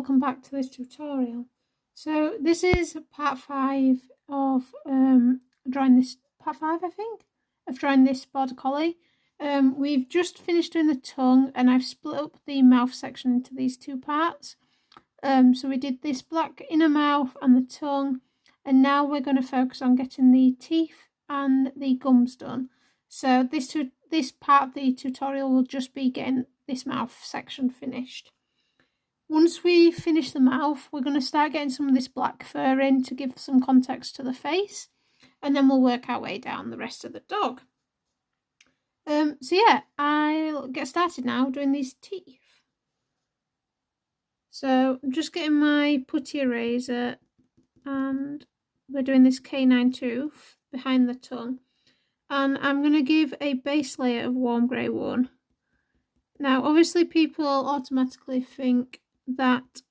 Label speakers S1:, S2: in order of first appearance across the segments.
S1: welcome back to this tutorial. So this is part 5 of drawing this, part 5 I think, of drawing this border collie. We've just finished doing the tongue and I've split up the mouth section into these two parts. So we did this black inner mouth and the tongue, and now we're going to focus on getting the teeth and the gums done. So this part of the tutorial will just be getting this mouth section finished. Once we finish the mouth, we're going to start getting some of this black fur in to give some context to the face, and then we'll work our way down the rest of the dog. So yeah, I'll get started now doing these teeth. So I'm just getting my putty eraser and we're doing this canine tooth behind the tongue, and I'm going to give a base layer of warm grey one. Now obviously people automatically think that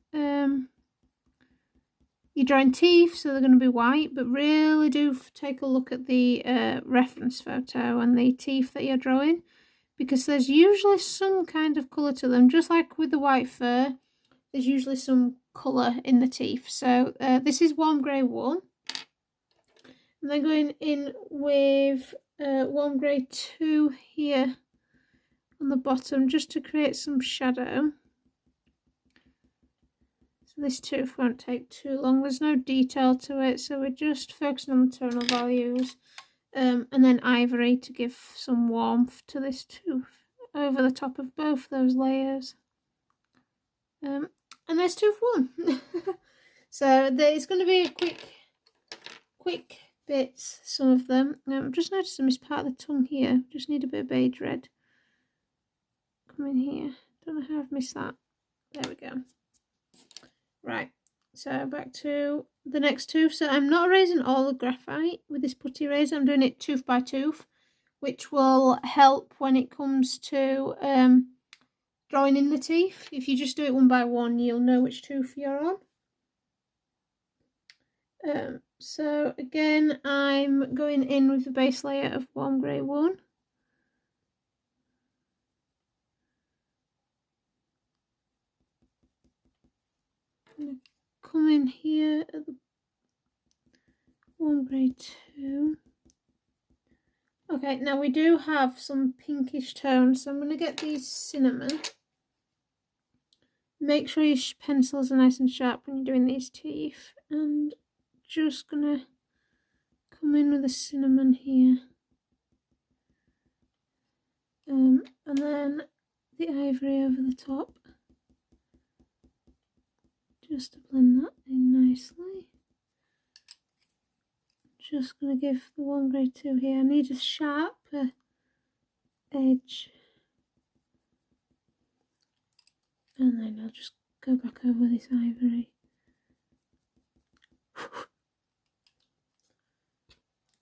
S1: you're drawing teeth, so they're going to be white, but really do take a look at the reference photo and the teeth that you're drawing, because there's usually some kind of colour to them. Just like with the white fur, there's usually some colour in the teeth. So this is warm grey 1, and then going in with warm grey 2 here on the bottom just to create some shadow. So this tooth won't take too long, there's no detail to it, so we're just focusing on the tonal values, and then ivory to give some warmth to this tooth over the top of both those layers. And there's tooth 1. So it's going to be quick bits, some of them. I'm just noticing this part of the tongue here, just need a bit of beige red. Come in here, don't know how I've missed that. There we go. Right, so back to the next tooth. So I'm not erasing all the graphite with this putty eraser, I'm doing it tooth by tooth, which will help when it comes to drawing in the teeth. If you just do it one by one, you'll know which tooth you're on. So again, I'm going in with the base layer of warm grey 1. Come in here at the warm grey 2. Okay, now we do have some pinkish tones, so I'm going to get these cinnamon. Make sure your pencils are nice and sharp when you're doing these teeth, and just going to come in with the cinnamon here. And then the ivory over the top. Just to blend that in nicely. Just going to give the warm grey 2 here. I need a sharper edge. And then I'll just go back over this ivory.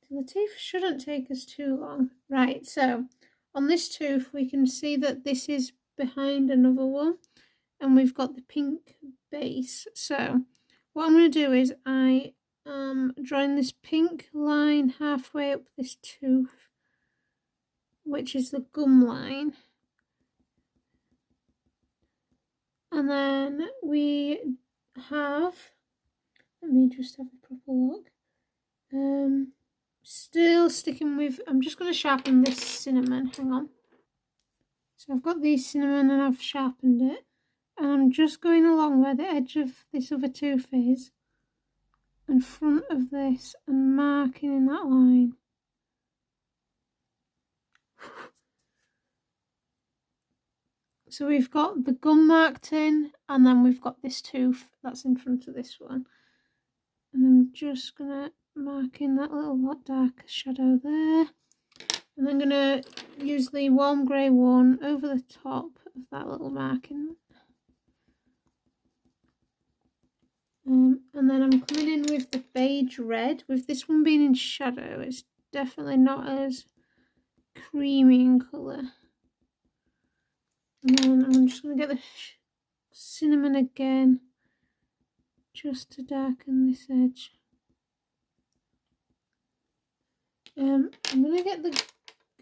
S1: So the teeth shouldn't take us too long. Right, so on this tooth we can see that this is behind another one, and we've got the pink base. So what I'm going to do is I am drawing this pink line halfway up this tooth, which is the gum line, and then we have, let me just have a proper look, still sticking with, I'm just going to sharpen this cinnamon, hang on. So I've got these cinnamon and I've sharpened it, and I'm just going along where the edge of this other tooth is, in front of this, and marking in that line. So we've got the gum marked in, and then we've got this tooth that's in front of this one. And I'm just going to mark in that little dark shadow there. And I'm going to use the warm grey 1 over the top of that little marking. And then I'm coming in with the beige red. With this one being in shadow, it's definitely not as creamy in colour. And then I'm just going to get the cinnamon again, just to darken this edge. I'm going to get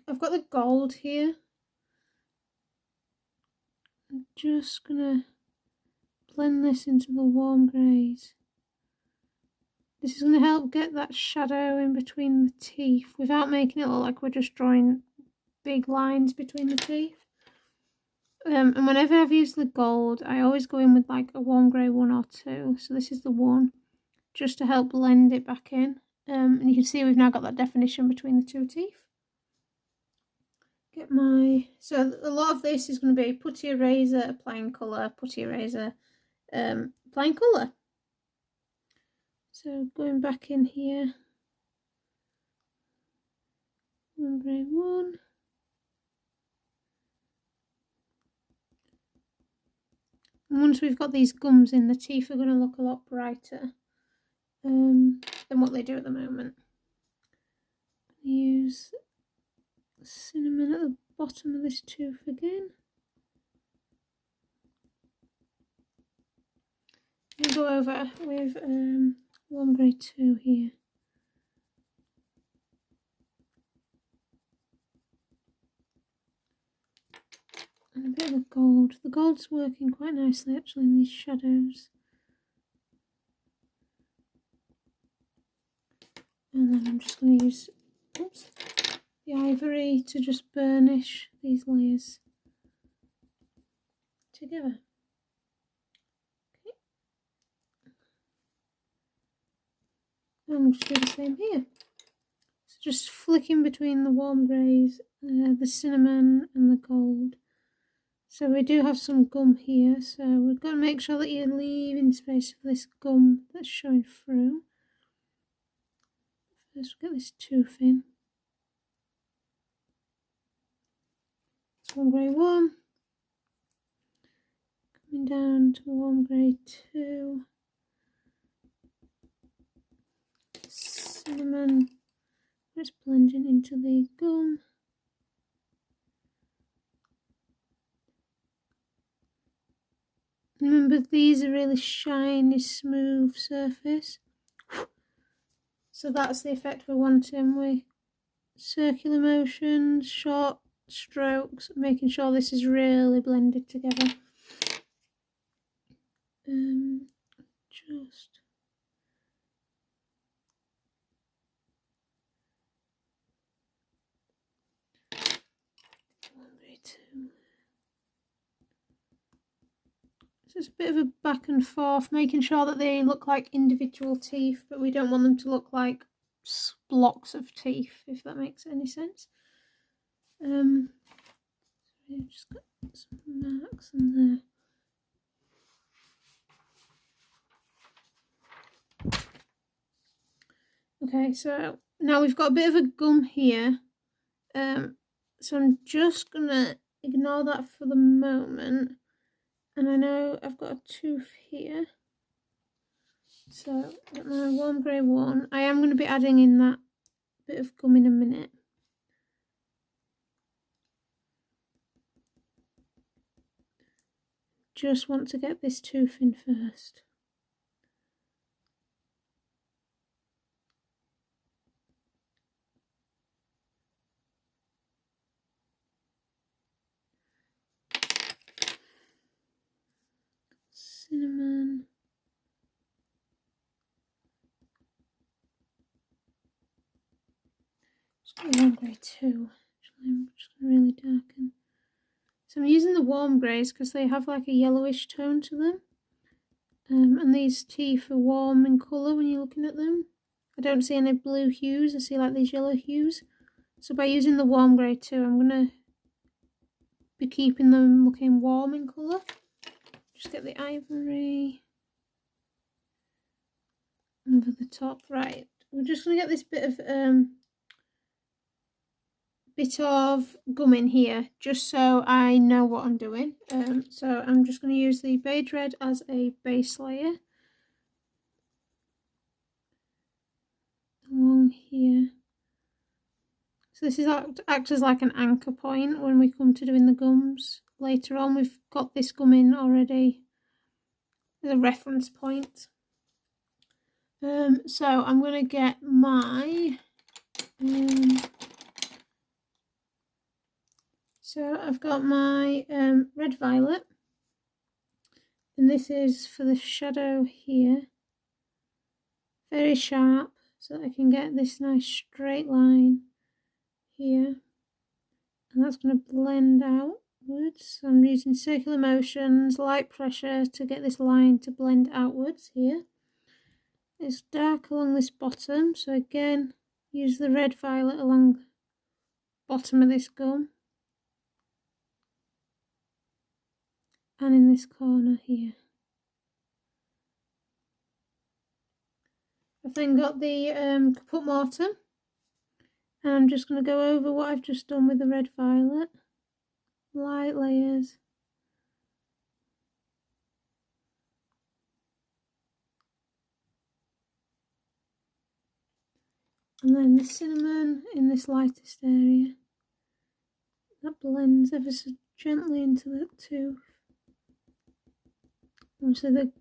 S1: I've got the gold here. I'm just going to blend this into the warm greys. This is going to help get that shadow in between the teeth without making it look like we're just drawing big lines between the teeth. And whenever I've used the gold, I always go in with like a warm grey 1 or 2. So this is the 1, just to help blend it back in. And you can see we've now got that definition between the 2 teeth. So a lot of this is going to be putty eraser, applying colour, putty eraser, applying colour. So going back in here, warm grey 1. And once we've got these gums in, the teeth are going to look a lot brighter than what they do at the moment. Use cinnamon at the bottom of this tooth again. We'll go over with warm grey 2 here. And a bit of the gold. The gold's working quite nicely actually in these shadows. And then I'm just going to use the ivory to just burnish these layers together. Okay. And we'll just do the same here. So just flicking between the warm greys, the cinnamon and the gold. So we do have some gum here, so we've got to make sure that you're leaving space for this gum that's showing through. First we'll get this tooth in. It's warm grey 1. Coming down to warm grey 2. Cinnamon. Just blending into the gum. Remember, these are really shiny, smooth surface. So that's the effect we're wanting with circular motions, short strokes, making sure this is really blended together. Just warm grey 2. So it's a bit of a back and forth, making sure that they look like individual teeth, but we don't want them to look like blocks of teeth, if that makes any sense. Sorry, I've just got some marks in there. Okay, so now we've got a bit of a gum here. So I'm just gonna ignore that for the moment. And I know I've got a tooth here. So I've got my warm grey 1. I am going to be adding in that bit of gum in a minute. Just want to get this tooth in first. Cinnamon. Just got warm grey 2. Actually, I'm just going to really darken. So I'm using the warm greys because they have like a yellowish tone to them. And these teeth are warm in colour when you're looking at them. I don't see any blue hues, I see like these yellow hues. So by using the warm grey 2, I'm going to be keeping them looking warm in colour. Just get the ivory over the top. Right, we're just going to get this bit of gum in here, just so I know what I'm doing. So I'm just going to use the Beige Red as a base layer along here. So this is acts as like an anchor point when we come to doing the gums. Later on, we've got this gum in already as a reference point. So I'm going to get my so I've got my red violet, and this is for the shadow here. Very sharp, so that I can get this nice straight line here. And that's going to blend outwards. I'm using circular motions, light pressure to get this line to blend outwards here. It's dark along this bottom, so again, use the red violet along the bottom of this gum. And in this corner here. I've then got the Caput Mortuum, and I'm just going to go over what I've just done with the red violet. Light layers. And then the cinnamon in this lightest area. That blends ever so gently into the tooth. And so the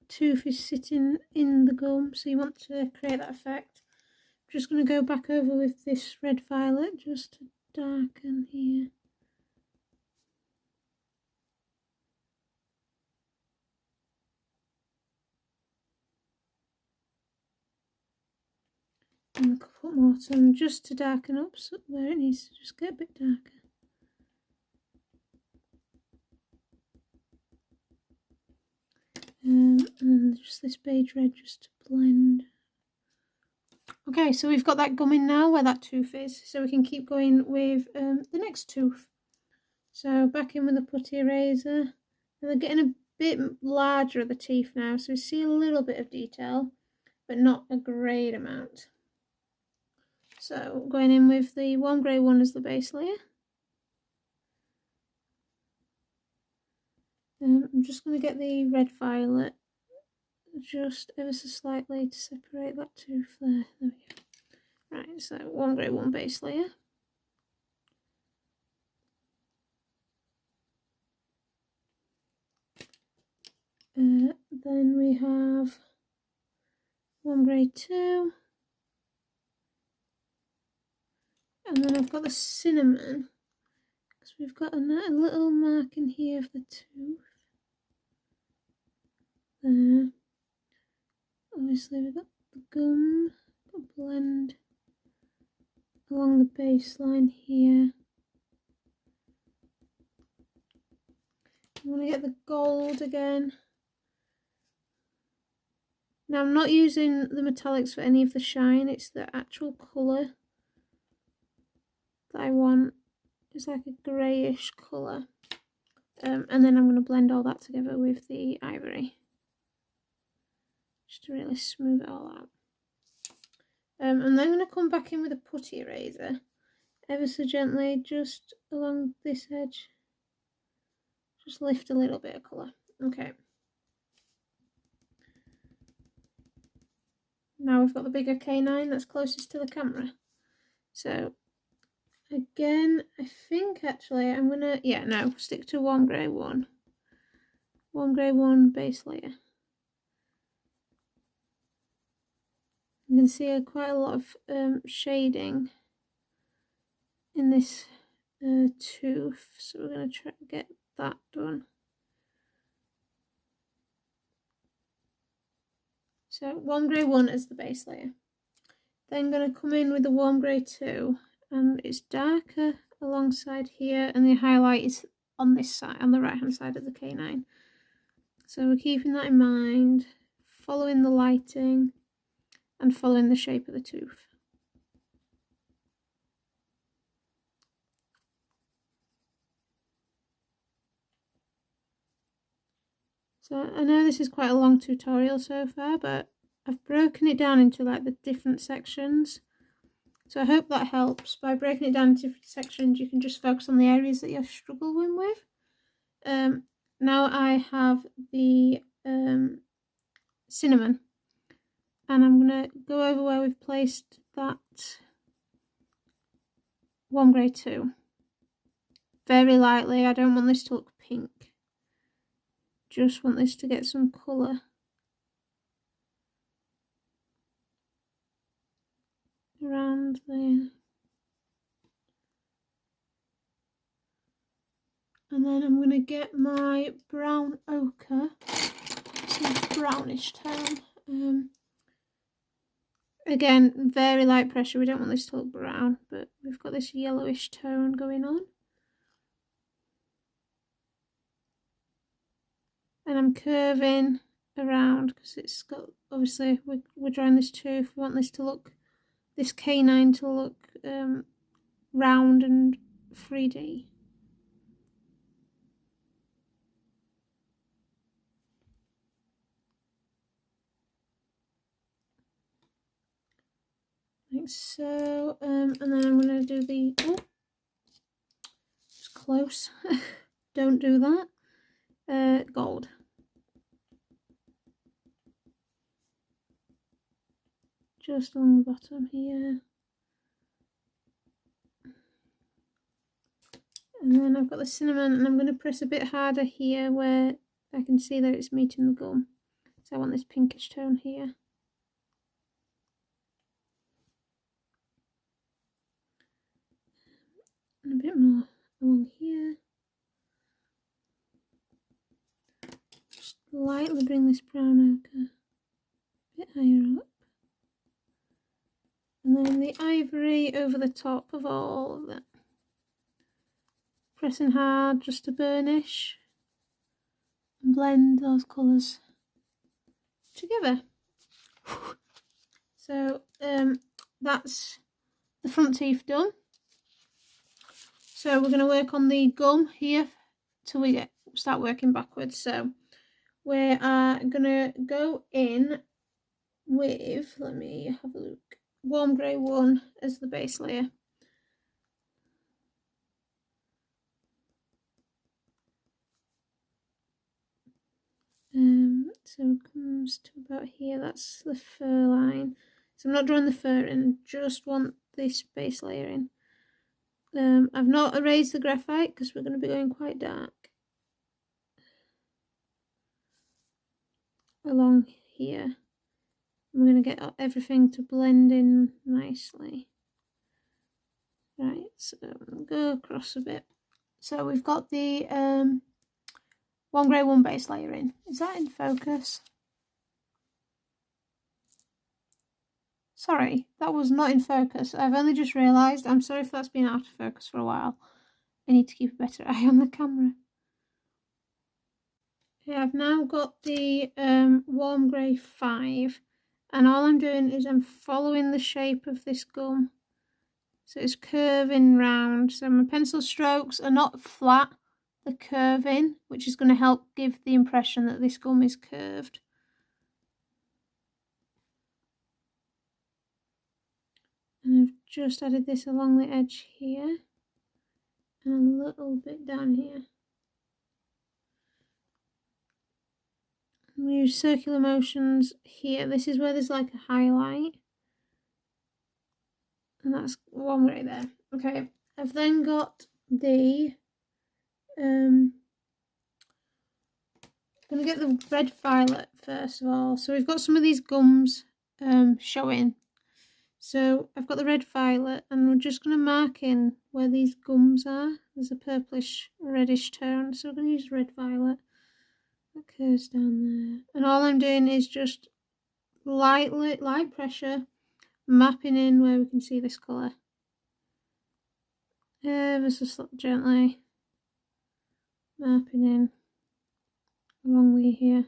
S1: tooth is sitting in the gum, so you want to create that effect. I'm just going to go back over with this red violet just to darken here. And the Caput Mortuum just to darken up so where it needs to just get a bit darker. And just this beige red just to blend. Okay, so we've got that gum in now where that tooth is, so we can keep going with the next tooth. So back in with the putty eraser, and they're getting a bit larger of the teeth now, so we see a little bit of detail, but not a great amount. So going in with the warm grey one as the base layer. I'm just going to get the red violet just ever so slightly to separate that tooth there. There we go. Right, so warm grey one base layer. Then we have warm grey 2. And then I've got the cinnamon, because we've got a little mark in here of the tooth. There. Obviously we've got the gum, got a blend along the baseline here. I'm going to get the gold again. Now I'm not using the metallics for any of the shine, it's the actual colour that I want. It's like a greyish colour. And then I'm going to blend all that together with the ivory. Just to really smooth it all out. And then I'm going to come back in with a putty eraser. Ever so gently, just along this edge. Just lift a little bit of colour. Okay. Now we've got the bigger canine that's closest to the camera. So again, I think actually I'm gonna, stick to warm grey 1. Warm grey 1 base layer. You can see quite a lot of shading in this tooth, so we're going to try to get that done. So warm grey 1 as the base layer. Then going to come in with the warm grey 2, and it's darker alongside here, and the highlight is on this side, on the right hand side of the canine. So we're keeping that in mind, following the lighting and following the shape of the tooth. So I know this is quite a long tutorial so far, but I've broken it down into like the different sections. So I hope that helps. By breaking it down into different sections, you can just focus on the areas that you're struggling with. Now I have the cinnamon, and I'm going to go over where we've placed that warm grey 2. Very lightly, I don't want this to look pink. Just want this to get some colour. Around there. And then I'm going to get my brown ochre, some brownish tone. Again, very light pressure, we don't want this to look brown, but we've got this yellowish tone going on. And I'm curving around because it's got, obviously we're drawing this tooth, we want this to look, this canine to look round and 3D. Like so, and then I'm going to do the, oh, it's close, don't do that, gold. Just along the bottom here. And then I've got the cinnamon, and I'm going to press a bit harder here where I can see that it's meeting the gum. So I want this pinkish tone here. And a bit more along here. Just lightly bring this brown ochre a bit higher up. And then the ivory over the top of all of that. Pressing hard just to burnish and blend those colours together. So that's the front teeth done. So we're going to work on the gum here till we start working backwards. So we are going to go in with, let me have a look, warm grey 1 as the base layer. So it comes to about here, that's the fur line. So I'm not drawing the fur in, just want this base layer in. I've not erased the graphite because we're going to be going quite dark along here. We're going to get everything to blend in nicely. Right, so go across a bit. So we've got the warm grey 1 base layer in. Is that in focus? Sorry, that was not in focus. I've only just realised. I'm sorry if that's been out of focus for a while. I need to keep a better eye on the camera. Okay, I've now got the warm grey 5, and all I'm doing is I'm following the shape of this gum. So it's curving round. So my pencil strokes are not flat, they're curving, which is going to help give the impression that this gum is curved. And I've just added this along the edge here and a little bit down here. We use circular motions here. This is where there's like a highlight. And that's one right there. Okay, I've then got the I'm gonna get the red violet first of all. So we've got some of these gums showing. So I've got the red violet, and we're just going to mark in where these gums are. There's a purplish reddish tone, so we're going to use red violet. That curves down there. And all I'm doing is just light pressure, mapping in where we can see this colour. Ever so gently mapping in along here.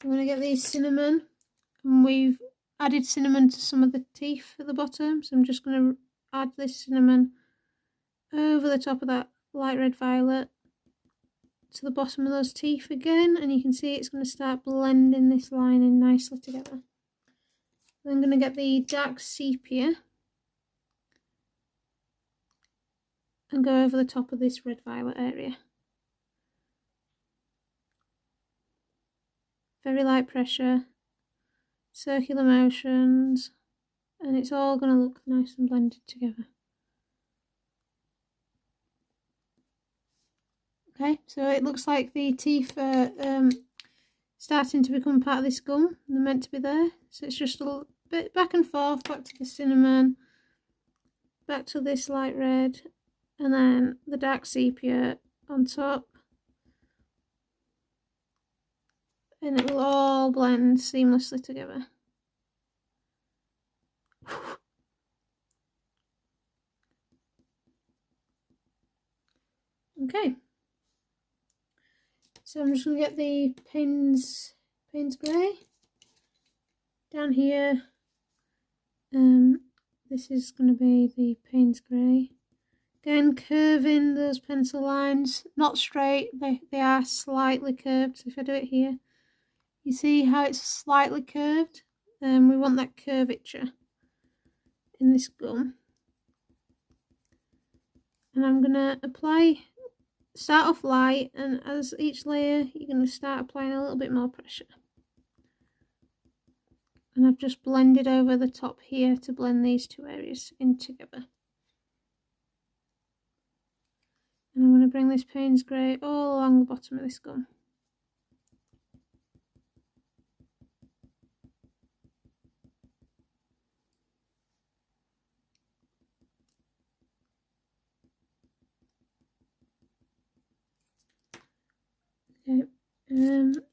S1: I'm going to get these cinnamon, and we've added cinnamon to some of the teeth at the bottom, so I'm just going to add this cinnamon over the top of that light red violet to the bottom of those teeth again, and you can see it's going to start blending this line in nicely together. Then I'm going to get the dark sepia and go over the top of this red violet area. Very light pressure, circular motions, and it's all going to look nice and blended together. Okay, so it looks like the teeth are starting to become part of this gum. They're meant to be there, so it's just a little bit back and forth, back to the cinnamon, back to this light red, and then the dark sepia on top. and it will all blend seamlessly together. Okay, so I'm just going to get the Paynes Grey down here. This is going to be the Paynes Grey. Again, curving those pencil lines, not straight, they are slightly curved. So if I do it here, you see how it's slightly curved? We want that curvature in this gum. And I'm going to start off light, and as each layer, you're going to start applying a little bit more pressure. And I've just blended over the top here to blend these two areas in together. And I'm going to bring this Paynes Grey all along the bottom of this gum. Okay,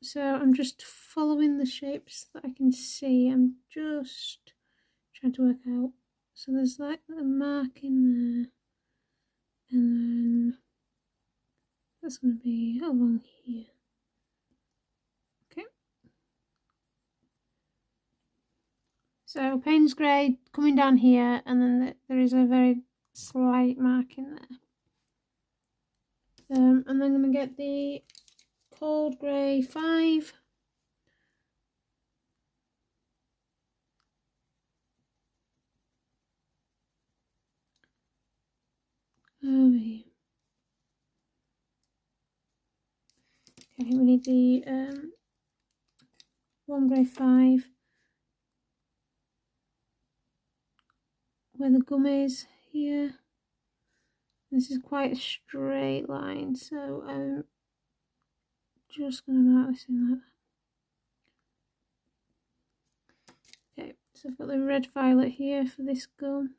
S1: so I'm just following the shapes that I can see. I'm just trying to work out. So there's like a mark in there, and then that's going to be along here. Okay. So Paynes Grey coming down here, and then there is a very slight mark in there. And then I'm going to get the Cold Grey 5. Over here. Okay, we need the Warm Grey 5. Where the gum is here. This is quite a straight line, so I'm just going to mark this in like that. Okay, so I've got the red violet here for this gum.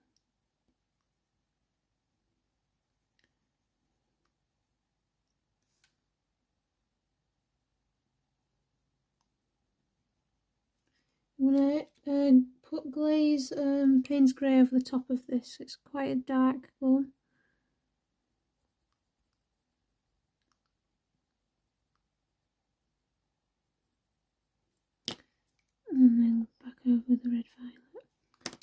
S1: I'm going to put glaze Paynes Grey over the top of this. It's quite a dark gum. And then back over with the red violet.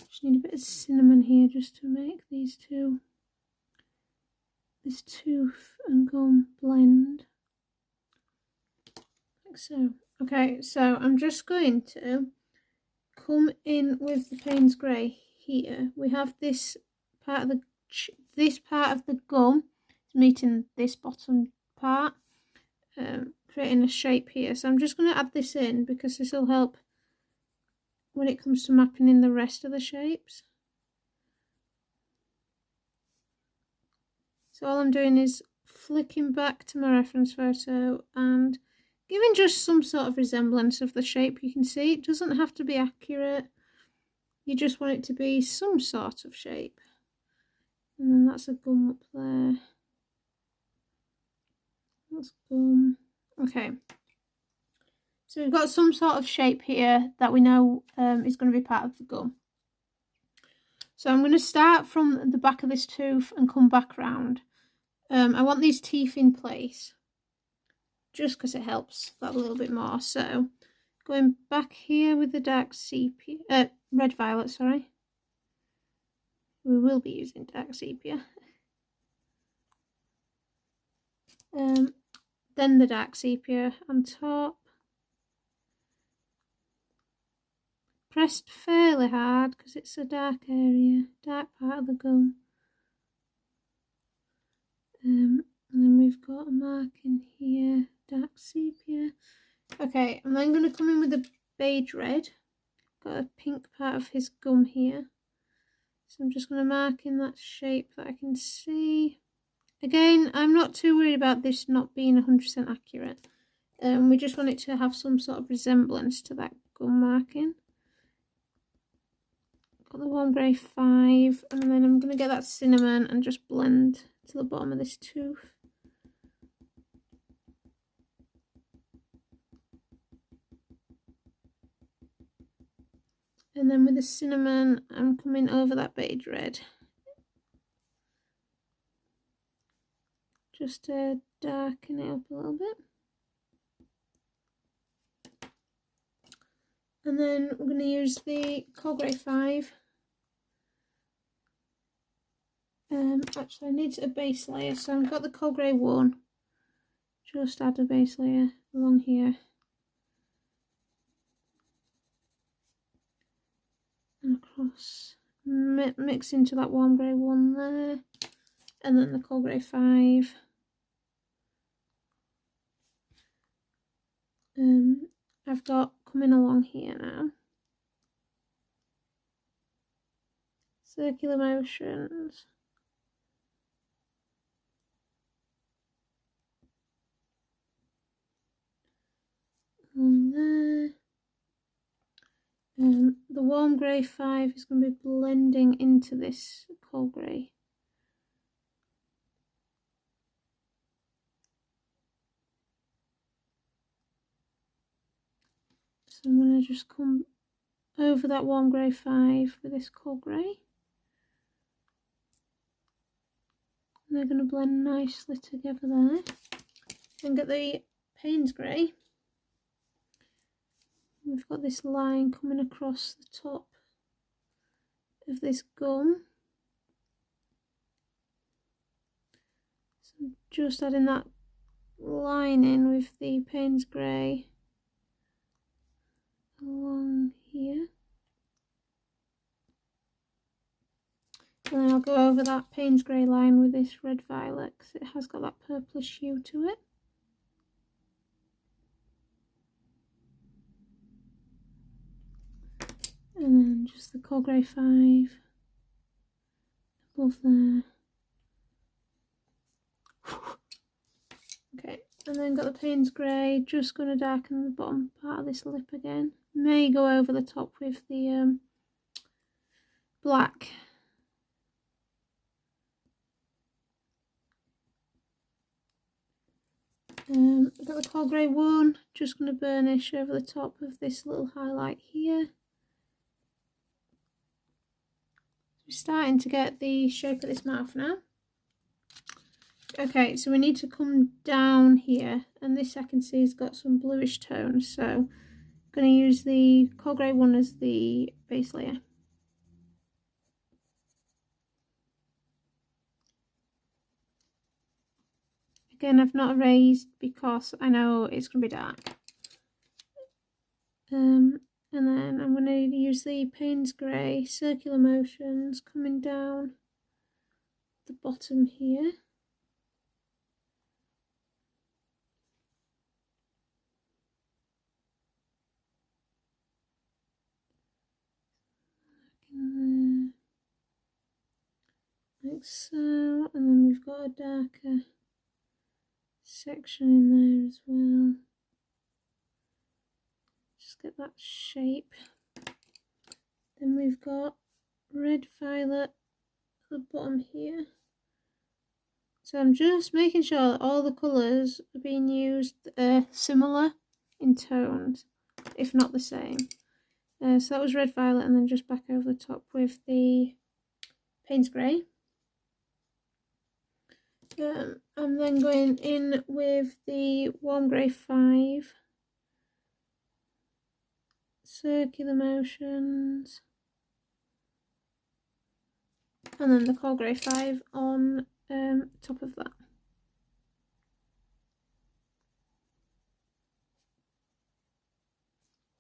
S1: Just need a bit of cinnamon here just to make these two, this tooth and gum blend. Like so. Okay, so I'm just going to come in with the Paynes Grey here. We have this part of the gum meeting this bottom part, creating a shape here. So I'm just going to add this in because this will help when it comes to mapping in the rest of the shapes. So all I'm doing is flicking back to my reference photo and giving just some sort of resemblance of the shape. You can see it doesn't have to be accurate. You just want it to be some sort of shape. And then that's a gum up there. That's gum. Okay. So we've got some sort of shape here that we know is going to be part of the gum. So I'm going to start from the back of this tooth and come back round. I want these teeth in place just because it helps that a little bit more. So going back here with the dark sepia, red violet, sorry. We will be using dark sepia. Then the dark sepia on top. Pressed fairly hard because it's a dark area, dark part of the gum. And then we've got a mark in here, dark sepia. Okay, I'm then going to come in with the Beige Red. Got a pink part of his gum here. So I'm just going to mark in that shape that I can see. Again, I'm not too worried about this not being 100% accurate. We just want it to have some sort of resemblance to that gum marking. Got the Warm Grey 5, and then I'm going to get that cinnamon and just blend to the bottom of this tooth. And then with the Cinammon, I'm coming over that Beige Red. Just to darken it up a little bit. And then we're going to use the Coal Grey 5. Actually I need a base layer, so I've got the Coal Grey 1. Just add a base layer along here. And across, mix into that warm grey 1 there. And then the Coal Grey 5. I've got coming along here now. Circular motions. On there. The warm grey 5 is going to be blending into this coal grey. So I'm going to just come over that warm grey 5 with this coal grey. And they're going to blend nicely together there. And get the Paynes Grey. We've got this line coming across the top of this gum. So I'm just adding that line in with the Paynes Grey along here. And then I'll go over that Paynes Grey line with this red violet because it has got that purplish hue to it. And then just the Coal Grey 5 above there. Okay, and then got the Paynes Grey, just going to darken the bottom part of this lip again. May go over the top with the black. I've got the Coal Grey 1, just going to burnish over the top of this little highlight here. We're starting to get the shape of this mouth now. Okay, so we need to come down here, and this I can see has got some bluish tones, so I'm going to use the Coal Grey 1 as the base layer. Again, I've not erased because I know it's going to be dark. And then I'm going to use the Paynes Grey circular motions coming down the bottom here. Like so, and then we've got a darker section in there as well. Just get that shape. Then we've got red violet at the bottom here. So I'm just making sure that all the colours are being used similar in tones, if not the same. So that was red violet, and then just back over the top with the Paynes Grey. I'm then going in with the warm grey 5. Circular motions. And then the Coal Grey 5 on top of that.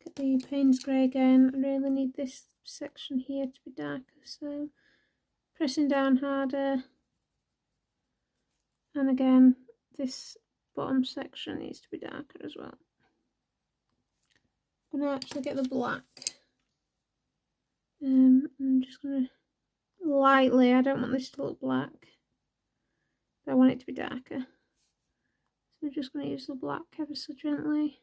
S1: Get the Paynes Grey again. I really need this section here to be darker, so pressing down harder. And again, this bottom section needs to be darker as well. I'm going to actually get the black. I'm just going to lightly, I don't want this to look black, but I want it to be darker. So I'm just going to use the black ever so gently.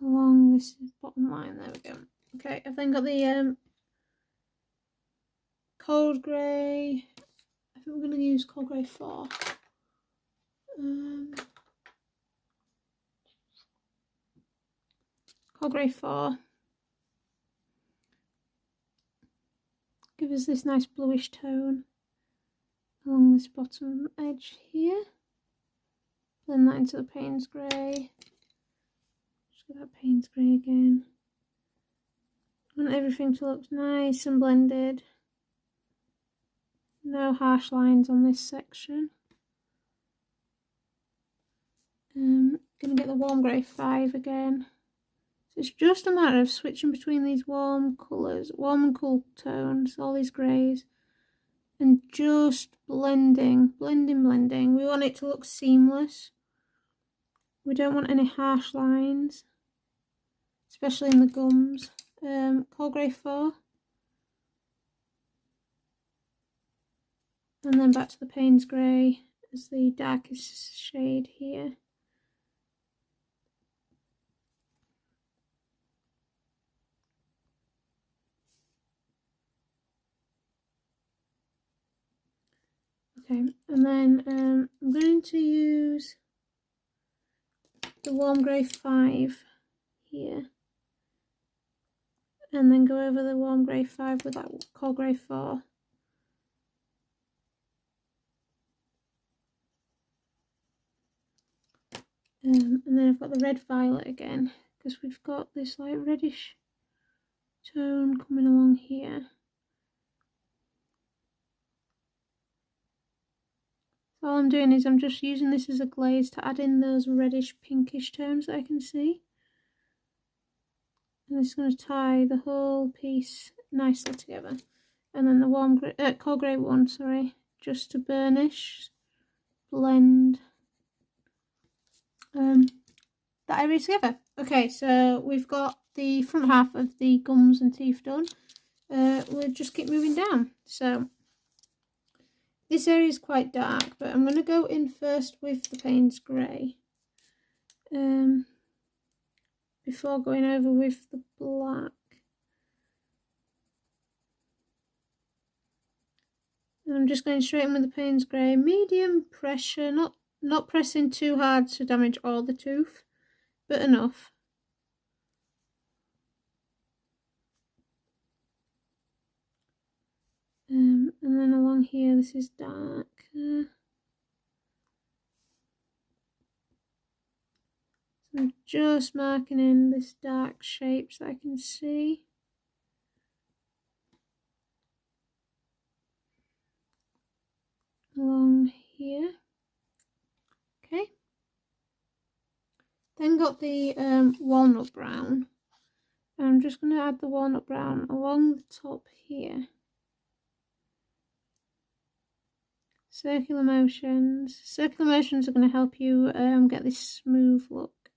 S1: Along this bottom line, there we go. Okay, I've then got the Cold Grey. I think we're going to use Cold Grey 4. Coal Grey 4. Give us this nice bluish tone along this bottom edge here. Blend that into the Paynes Grey. Just get that Paynes Grey again. I want everything to look nice and blended. No harsh lines on this section. Gonna get the Warm Grey 5 again. So it's just a matter of switching between these warm colours, warm and cool tones, all these greys, and just blending. We want it to look seamless. We don't want any harsh lines, especially in the gums. Coal Grey 4. And then back to the Paynes Grey as the darkest shade here. Okay, and then I'm going to use the Warm Grey 5 here, and then go over the Warm Grey 5 with that Coal Grey 4. And then I've got the Red Violet again, because we've got this like reddish tone coming along here. So all I'm doing is I'm just using this as a glaze to add in those reddish pinkish tones that I can see. And this is going to tie the whole piece nicely together. And then the Coal Grey 1, sorry, just to burnish, blend that area together. Okay, so we've got the front half of the gums and teeth done. We'll just keep moving down. So this area is quite dark, but I'm going to go in first with the Paynes Grey before going over with the black. And I'm just going straight in with the Paynes Grey, medium pressure, not pressing too hard to damage all the tooth, but enough. And then along here, this is dark. So I'm just marking in this dark shapes that I can see. Along here. Okay. Then got the walnut brown. And I'm just going to add the walnut brown along the top here. Circular motions. Circular motions are going to help you get this smooth look.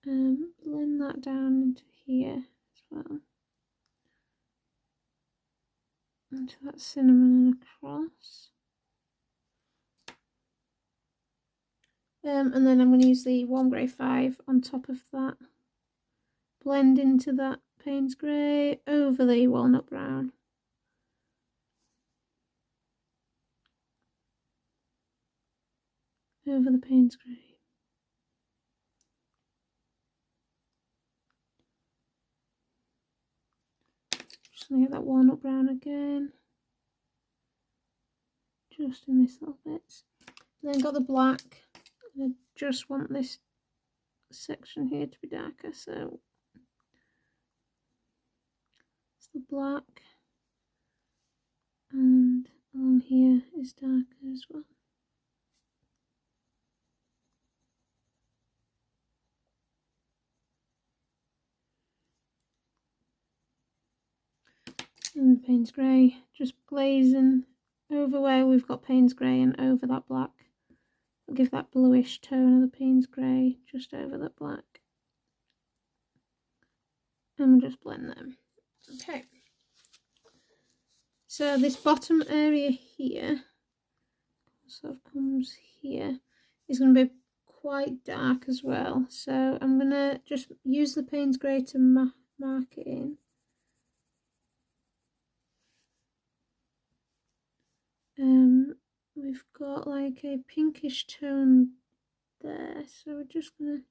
S1: Blend that down into here as well. Into that cinnamon and across. And then I'm going to use the Warm Grey 5 on top of that. Blend into that Paynes Grey over the walnut brown. Over the Paynes Grey. Just going to get that walnut brown again. Just in this little bit. Then got the black. I just want this section here to be darker, so it's the black. And along here is darker as well. And Paynes Grey, just glazing over where we've got Paynes Grey and over that black. I'll give that bluish tone of the Paynes Grey just over that black. And we'll just blend them. Okay. So this bottom area here, sort of comes here, is going to be quite dark as well. So I'm going to just use the Paynes Grey to mark it in. We've got like a pinkish tone there, so we're just gonna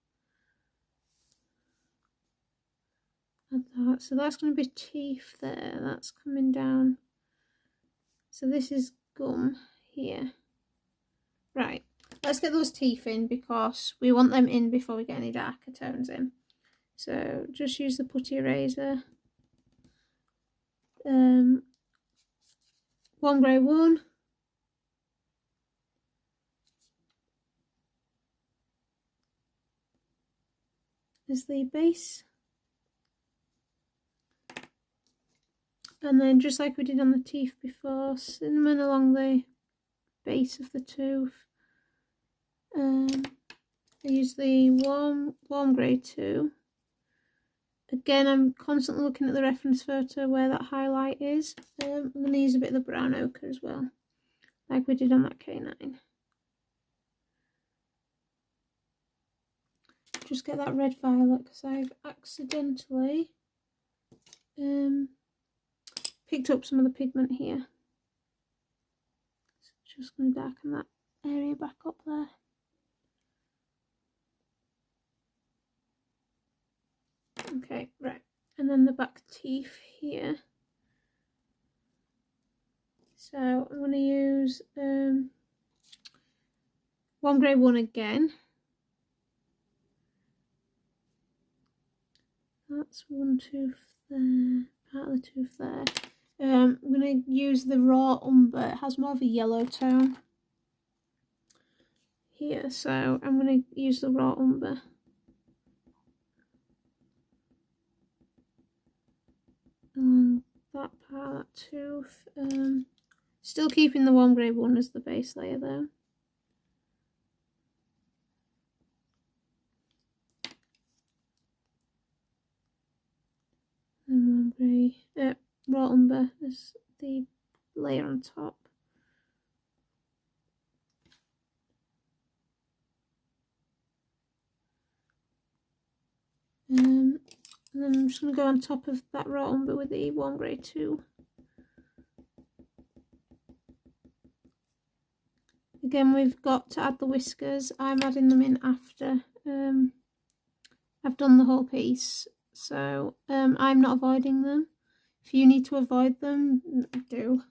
S1: add that. So that's going to be teeth there. That's coming down. So this is gum here. Right, let's get those teeth in because we want them in before we get any darker tones in. So just use the putty eraser. 1 grey 1. Is the base. And then just like we did on the teeth before, cinnamon along the base of the tooth. I use the warm grey 2. Again, I'm constantly looking at the reference photo where that highlight is. I'm going to use a bit of the brown ochre as well, like we did on that K9. Just get that red violet because I've accidentally picked up some of the pigment here. So just going to darken that area back up there. Okay, right, and then the back teeth here. So I'm going to use 1 grey 1 again. That's one tooth there, part of the tooth there. I'm going to use the raw umber. It has more of a yellow tone here, so I'm going to use the raw umber. Along that part of that tooth. Still keeping the 1 grey 1 as the base layer though. And 1 grey, raw umber as the layer on top. And then I'm just going to go on top of that raw umber with the 1 grey 2. Again, we've got to add the whiskers. I'm adding them in after I've done the whole piece, so I'm not avoiding them. If you need to avoid them, do.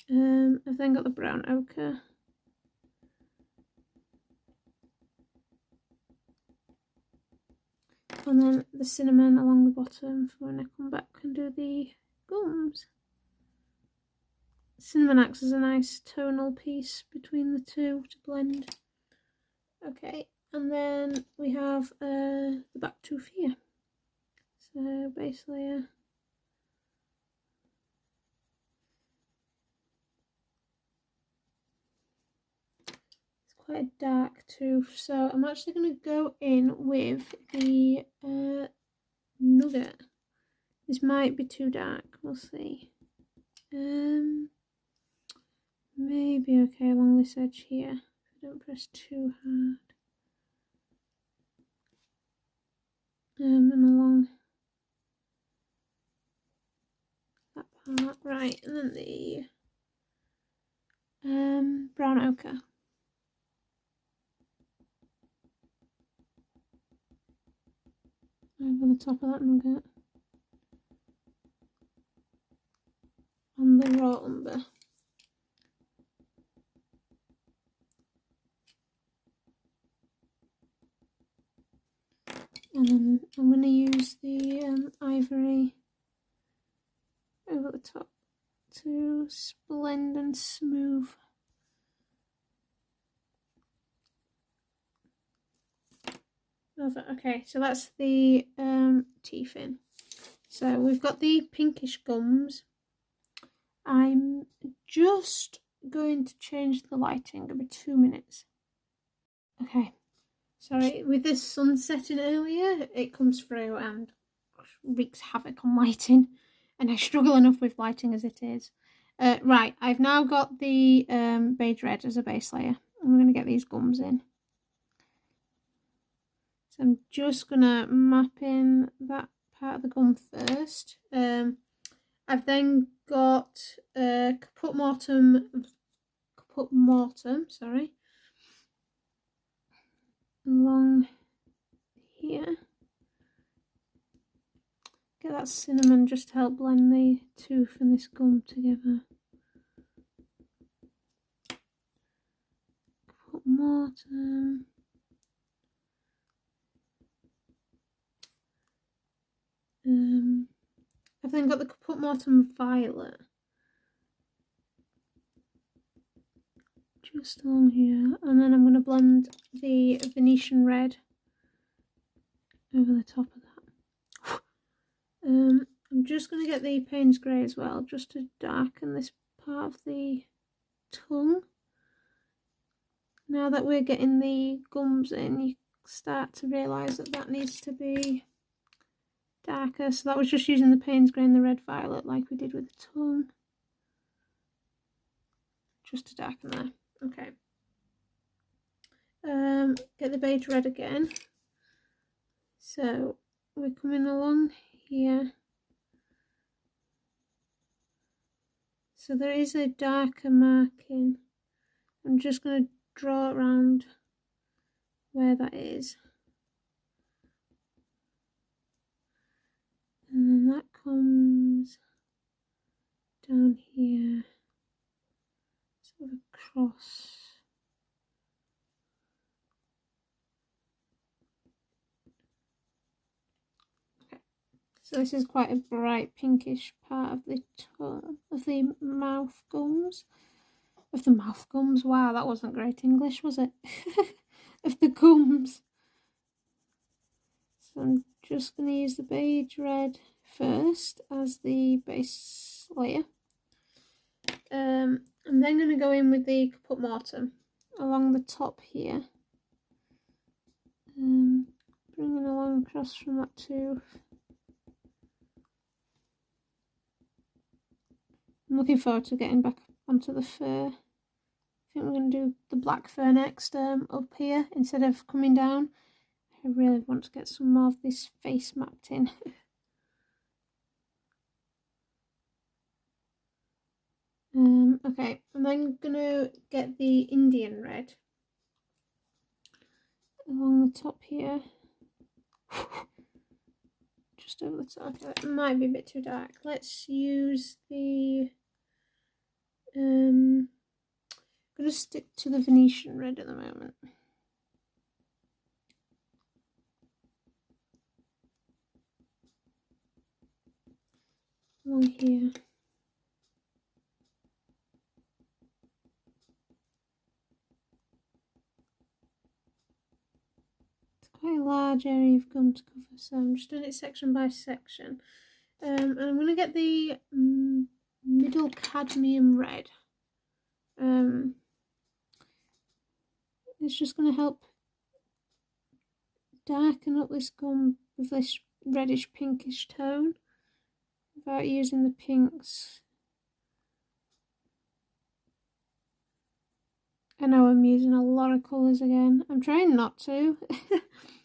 S1: I've then got the brown ochre. And then the cinnamon along the bottom for when I come back and do the gums. Cinnamon acts as a nice tonal piece between the two to blend. Okay, and then we have the back tooth here. So base layer. It's quite a dark tooth, so I'm actually going to go in with the nugget. This might be too dark, we'll see. Maybe okay along this edge here. If I don't press too hard. And along that part, right, and then the brown ochre. Over the top of that nugget. And the raw umber. And then I'm going to use the ivory over the top to blend and smooth. Over. Okay, so that's the teeth in. So we've got the pinkish gums. I'm just going to change the lighting. It'll be 2 minutes. Okay. Sorry, with this sun setting earlier, it comes through and wreaks havoc on lighting, and I struggle enough with lighting as it is. Right, I've now got the beige red as a base layer. I'm going to get these gums in. So I'm just going to map in that part of the gum first. I've then got Caput Mortuum, sorry, along here. get that cinnamon just to help blend the tooth and this gum together. Caput Mortuum. I've then got the Caput Mortuum Violet. Just along here. And then I'm going to blend the Venetian Red over the top of that. I'm just going to get the Paynes Grey as well, just to darken this part of the tongue. Now that we're getting the gums in, you start to realise that that needs to be darker. So that was just using the Paynes Grey and the Red Violet like we did with the tongue. Just to darken there. Okay. Get the Beige Red again. So we're coming along here. So there is a darker marking. I'm just going to draw around where that is. And then that comes down here, sort of across. Okay, so this is quite a bright pinkish part of the tongue, of the mouth gums. Of the mouth gums, wow, that wasn't great English, was it? Of the gums. So I'm just going to use the Beige Red first as the base layer. I'm then going to go in with the Caput Mortuum along the top here. Bringing along across from that tooth. I'm looking forward to getting back onto the fur. I think we're going to do the black fur next up here instead of coming down. I really want to get some more of this face mapped in. Okay, I'm then going to get the Indian Red along the top here. Just over the top. It might be a bit too dark. Let's use the... I'm going to stick to the Venetian Red at the moment. Along here. It's quite a large area of gum to cover, so I'm just doing it section by section. And I'm going to get the middle Cadmium Red. It's just going to help darken up this gum with this reddish pinkish tone without using the pinks. I know I'm using a lot of colours again. I'm trying not to.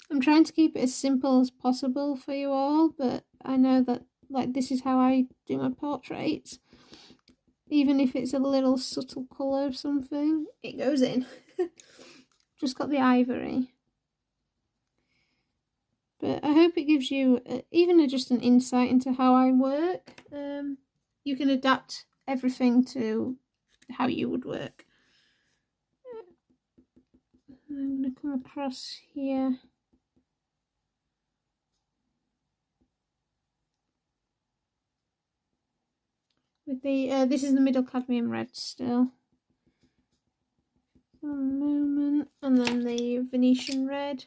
S1: I'm trying to keep it as simple as possible for you all, but I know that like this is how I do my portraits. Even if it's a little subtle colour of something, it goes in. Just got the ivory. But I hope it gives you even just an insight into how I work. You can adapt everything to how you would work. I'm going to come across here. With the, this is the middle Cadmium Red still. One moment. And then the Venetian Red.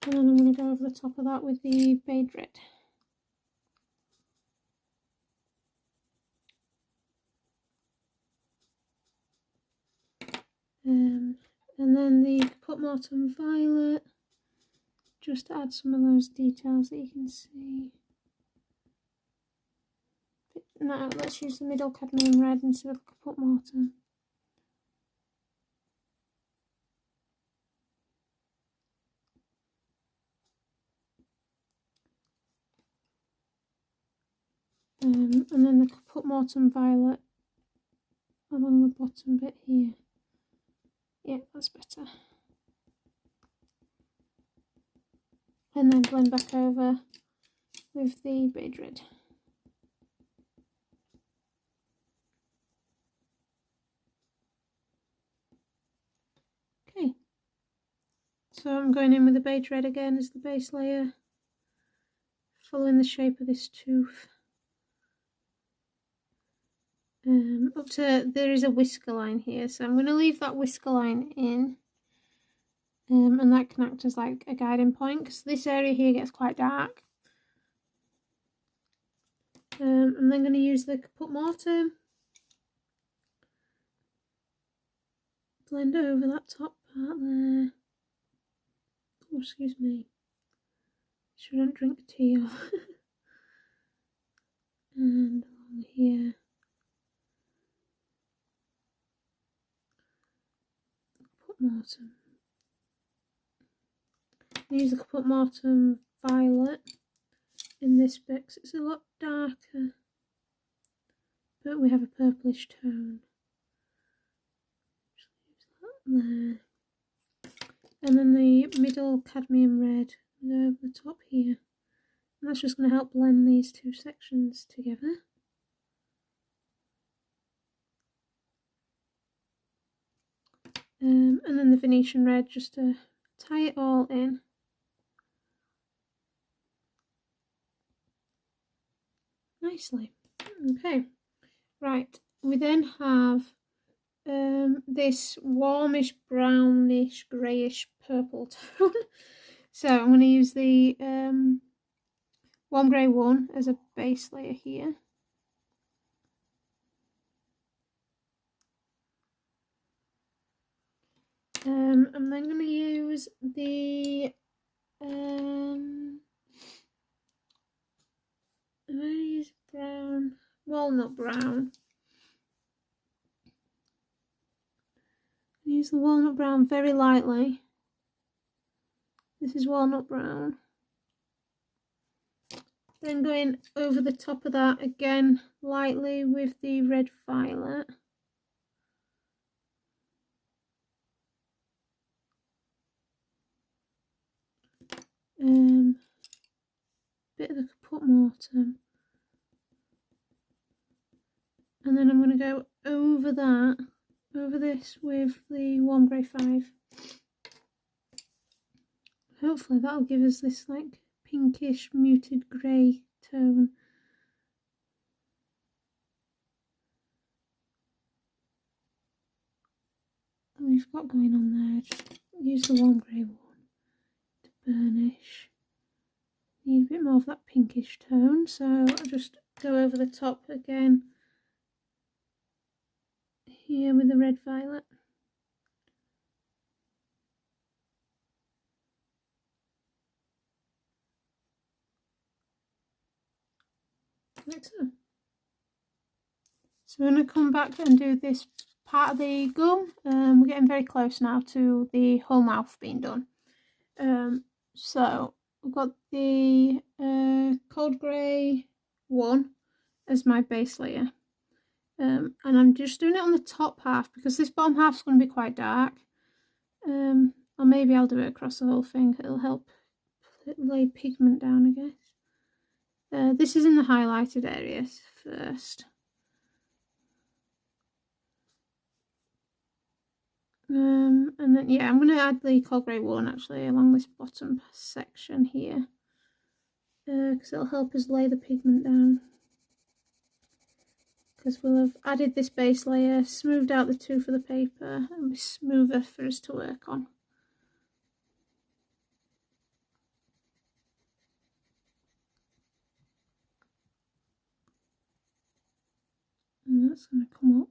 S1: And then I'm going to go over the top of that with the Beige Red. And then the Caput Mortuum Violet, just to add some of those details that you can see. But now let's use the middle Cadmium Red instead of Caput Mortuum. And then the Caput Mortuum violet along the bottom bit here. Yeah, that's better. And then blend back over with the Beige Red. Okay, so I'm going in with the Beige Red again as the base layer, following the shape of this tooth. Up to, there is a whisker line here, so I'm going to leave that whisker line in, and that can act as like a guiding point, because this area here gets quite dark. I'm then going to use the Caput Mortuum, blend over that top part there. Oh, excuse me, shouldn't drink tea. And along here. Caput Mortuum. Use the Caput Mortuum violet in this bit because it's a lot darker, but we have a purplish tone. Just use that there. And then the middle Cadmium Red over the top here. And that's just going to help blend these two sections together. And then the Venetian Red just to tie it all in. Nicely. Okay, right, we then have this warmish, brownish, greyish purple tone. So I'm going to use the warm grey one as a base layer here. I'm then going to use the I'm going to use brown, walnut brown. Use the walnut brown very lightly. This is walnut brown. Then going over the top of that again lightly with the red violet. Bit of the Caput Mortuum. And then I'm going to go over that, over this with the warm grey 5. Hopefully that'll give us this like pinkish muted grey tone. That we've got going on there. Just use the warm grey one to burnish. Need a bit more of that pinkish tone, so I'll just go over the top again here with the red violet. Like so. So we're going to come back and do this part of the gum. We're getting very close now to the whole mouth being done. So I've got the cold grey one as my base layer. And I'm just doing it on the top half because this bottom half is going to be quite dark. Or maybe I'll do it across the whole thing. It'll help lay pigment down, I guess. This is in the highlighted areas first. And then yeah, I'm going to add the cold grey one actually along this bottom section here, because it'll help us lay the pigment down. Because we'll have added this base layer, smoothed out the tooth of the paper, and be smoother for us to work on. And that's going to come up.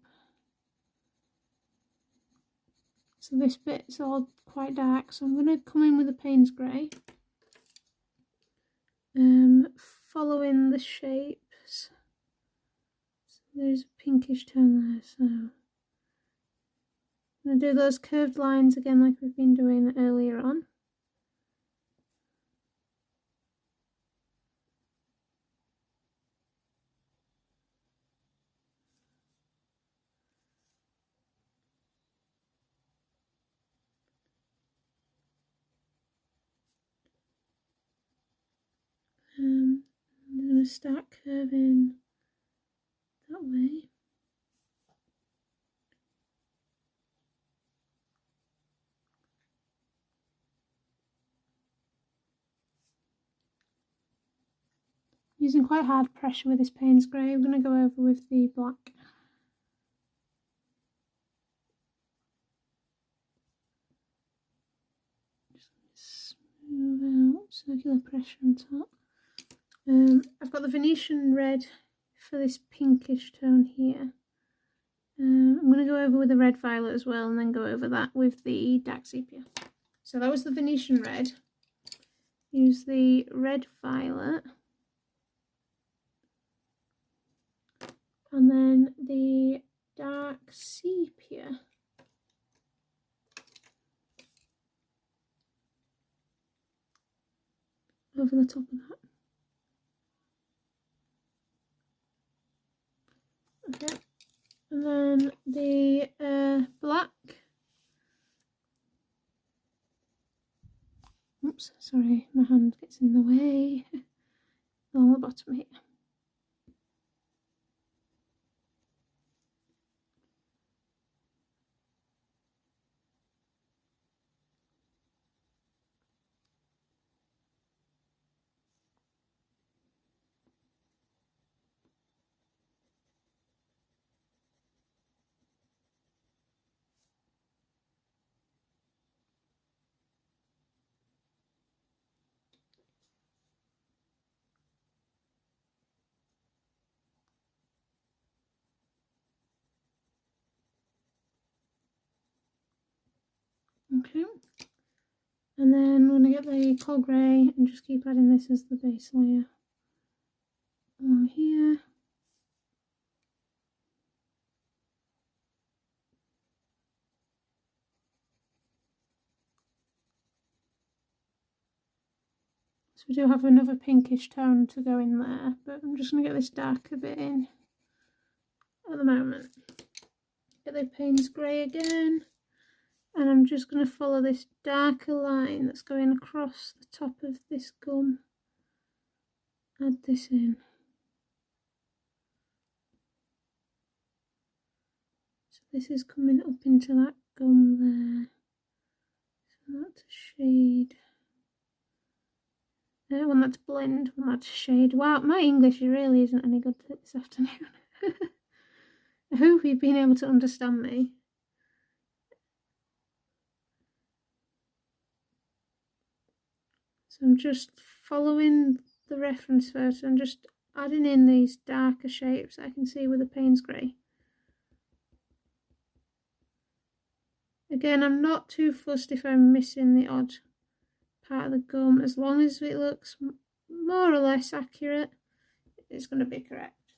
S1: So this bit's all quite dark, so I'm going to come in with the Paynes Grey. Following the shapes. So there's a pinkish tone there, so I'm going to do those curved lines again like we've been doing earlier on. going to start curving that way. Using quite hard pressure with this Paynes Grey, I'm going to go over with the black. Just smooth out, circular pressure on top. I've got the Venetian Red for this pinkish tone here. I'm going to go over with the red violet as well, and then go over that with the dark sepia. So that was the Venetian Red. Use the red violet. And then the dark sepia. Over the top of that. Okay. And then the black. Oops, sorry, my hand gets in the way. Along the bottom here. Okay, and then we're going to get the coal grey and just keep adding this as the base layer on here. So we do have another pinkish tone to go in there, but I'm just going to get this darker bit in at the moment. Get the Paynes Grey again. And I'm just going to follow this darker line that's going across the top of this gum. Add this in. So this is coming up into that gum there. So that's a shade. I want that to blend, I want that to shade. Wow, my English really isn't any good this afternoon. I hope you've been able to understand me. So I'm just following the reference first and just adding in these darker shapes I can see with the Paynes Grey. Again, I'm not too fussed if I'm missing the odd part of the gum, as long as it looks more or less accurate, it's going to be correct.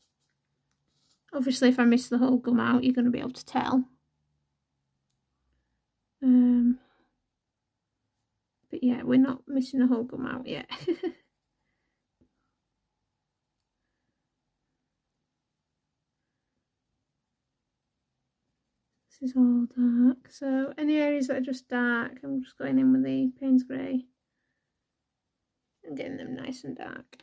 S1: Obviously, if I miss the whole gum out, you're going to be able to tell. But yeah, we're not missing the whole gum out yet. This is all dark. So any areas that are just dark, I'm just going in with the Paynes Grey and getting them nice and dark.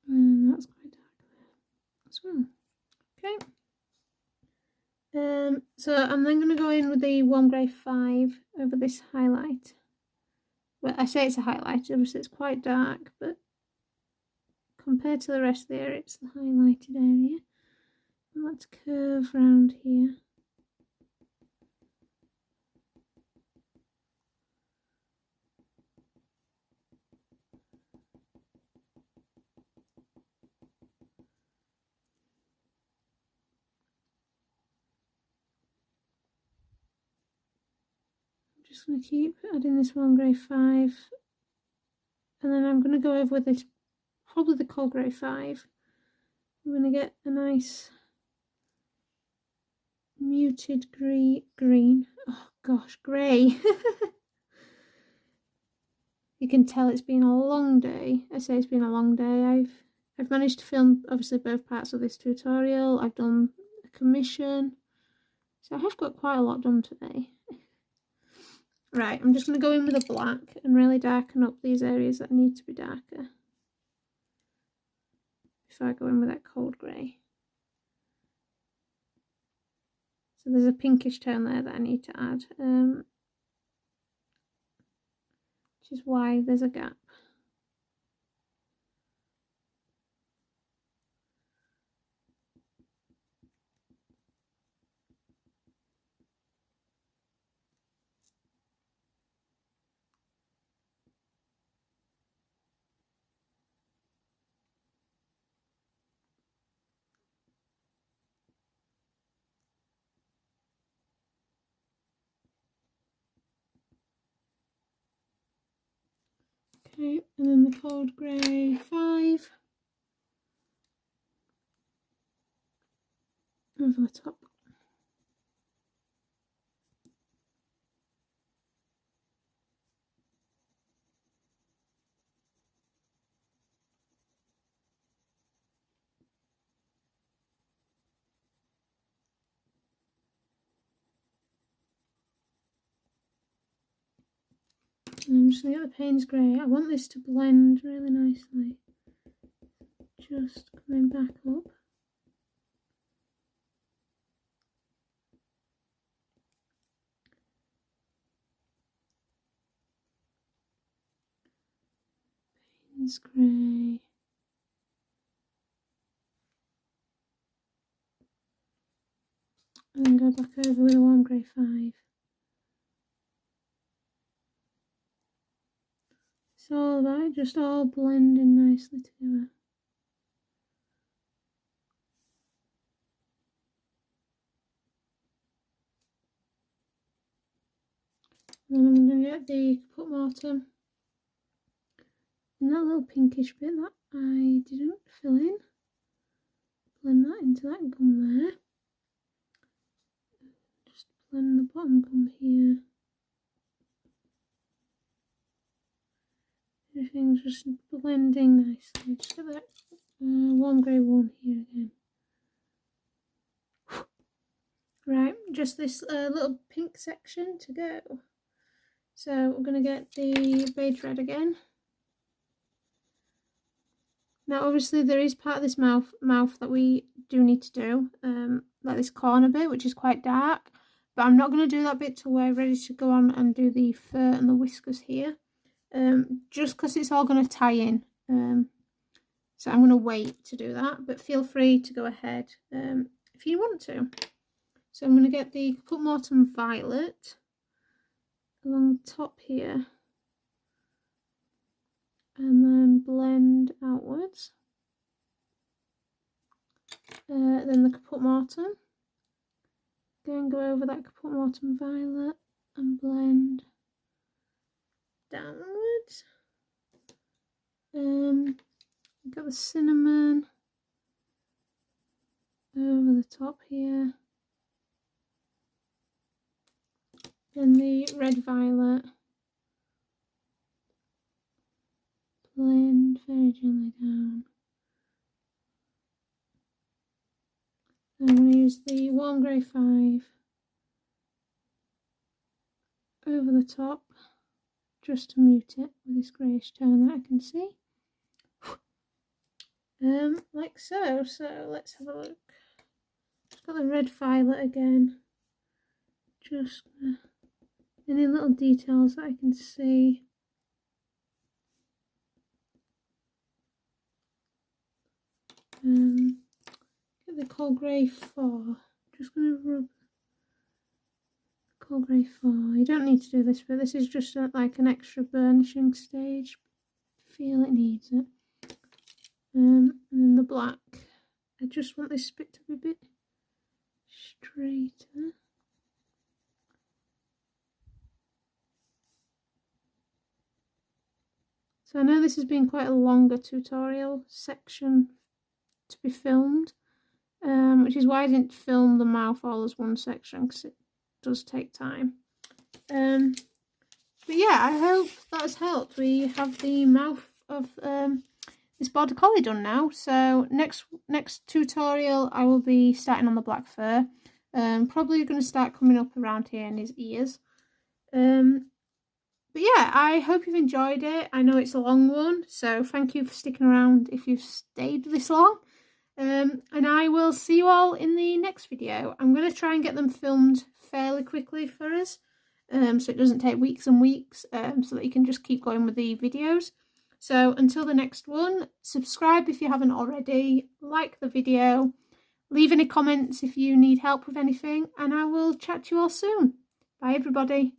S1: And that's quite dark there as well. Okay. So I'm then going to go in with the Warm Grey 5 over this highlight. Well, I say it's a highlight, obviously it's quite dark, but compared to the rest of the area, it's the highlighted area. And let's curve around here. Just going to keep adding this Warm Grey 5, and then I'm going to go over with this, probably the Cold Grey 5. I'm going to get a nice muted green. Oh gosh, grey. You can tell it's been a long day. I say it's been a long day. I've managed to film obviously both parts of this tutorial. I've done a commission. So I have got quite a lot done today. Right, I'm just going to go in with a black and really darken up these areas that need to be darker before I go in with that cold grey. So there's a pinkish tone there that I need to add, which is why there's a gap. Okay, and then the cold grey 5 over the top. And I'm just going to get the Paynes Grey. I want this to blend really nicely. Just coming back up. Paynes Grey. And then go back over with a warm grey 5. It's all about just all blending nicely together. And then I'm going to get the Caput Mortuum and that little pinkish bit that I didn't fill in. Blend that into that gum there. Just blend the bottom gum here. Everything's just blending nicely. Just get that warm grey 1 here again. Right, just this little pink section to go. So we're going to get the Beige Red again. Now obviously there is part of this mouth that we do need to do, like this corner bit, which is quite dark. But I'm not going to do that bit till we're ready to go on and do the fur and the whiskers here. Just because it's all going to tie in. So I'm going to wait to do that, but feel free to go ahead if you want to. So I'm going to get the Caput Mortuum Violet along the top here and then blend outwards. Then the Caput Mortuum. Again, go over that Caput Mortuum Violet and blend downwards. Got the Cinammon over the top here. Then the red violet. Blend very gently down. I'm going to use the warm grey 5 over the top just to mute it with this greyish tone that I can see. Like so. So let's have a look. Just got the red violet again. Just any little details that I can see. Get the cold grey 4. Just going to rub cold grey 4. You don't need to do this, but this is just like an extra burnishing stage. Feel it needs it. And then the black. I just want this bit to be a bit straighter. So I know this has been quite a longer tutorial section to be filmed, which is why I didn't film the mouth all as one section, because it does take time. But yeah, I hope that has helped. We have the mouth of this border collie done now. So next tutorial I will be starting on the black fur. Probably going to start coming up around here in his ears. But yeah, I hope you've enjoyed it. I know it's a long one, so thank you for sticking around if you've stayed this long. And I will see you all in the next video. I'm going to try and get them filmed fairly quickly for us, so it doesn't take weeks and weeks, so that you can just keep going with the videos. So until the next one, subscribe if you haven't already, like the video, leave any comments if you need help with anything, and I will chat to you all soon. Bye everybody.